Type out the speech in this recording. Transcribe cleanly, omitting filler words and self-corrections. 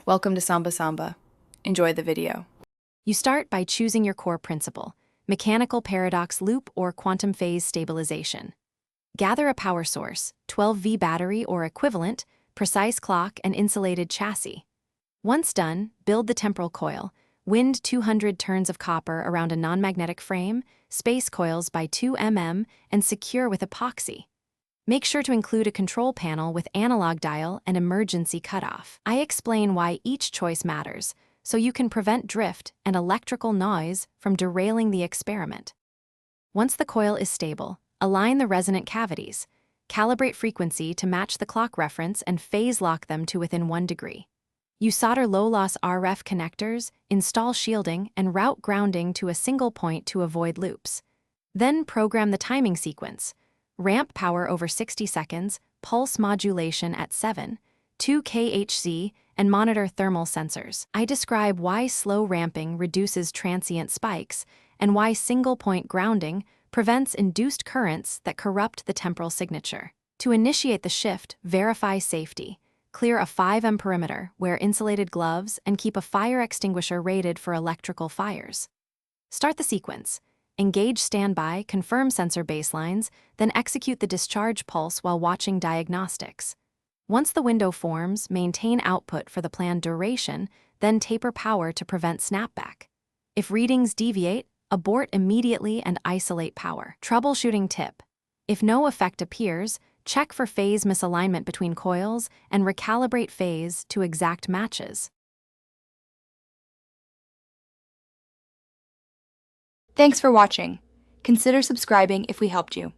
Welcome to Samba Samba. Enjoy the video. You start by choosing your core principle, mechanical paradox loop or quantum phase stabilization. Gather a power source, 12V battery or equivalent, precise clock, and insulated chassis. Once done, build the temporal coil, wind 200 turns of copper around a non-magnetic frame, space coils by 2 mm, and secure with epoxy. Make sure to include a control panel with analog dial and emergency cutoff. I explain why each choice matters, so you can prevent drift and electrical noise from derailing the experiment. Once the coil is stable, align the resonant cavities, calibrate frequency to match the clock reference, and phase lock them to within 1 degree. You solder low-loss RF connectors, install shielding, and route grounding to a single point to avoid loops. Then program the timing sequence. Ramp power over 60 seconds, pulse modulation at 7, 2 kHz, and monitor thermal sensors. I describe why slow ramping reduces transient spikes and why single-point grounding prevents induced currents that corrupt the temporal signature. To initiate the shift, verify safety. Clear a 5 mm perimeter, wear insulated gloves, and keep a fire extinguisher rated for electrical fires. Start the sequence. Engage standby, confirm sensor baselines, then execute the discharge pulse while watching diagnostics. Once the window forms, maintain output for the planned duration, then taper power to prevent snapback. If readings deviate, abort immediately and isolate power. Troubleshooting tip: if no effect appears, check for phase misalignment between coils and recalibrate phase to exact matches. Thanks for watching. Consider subscribing if we helped you.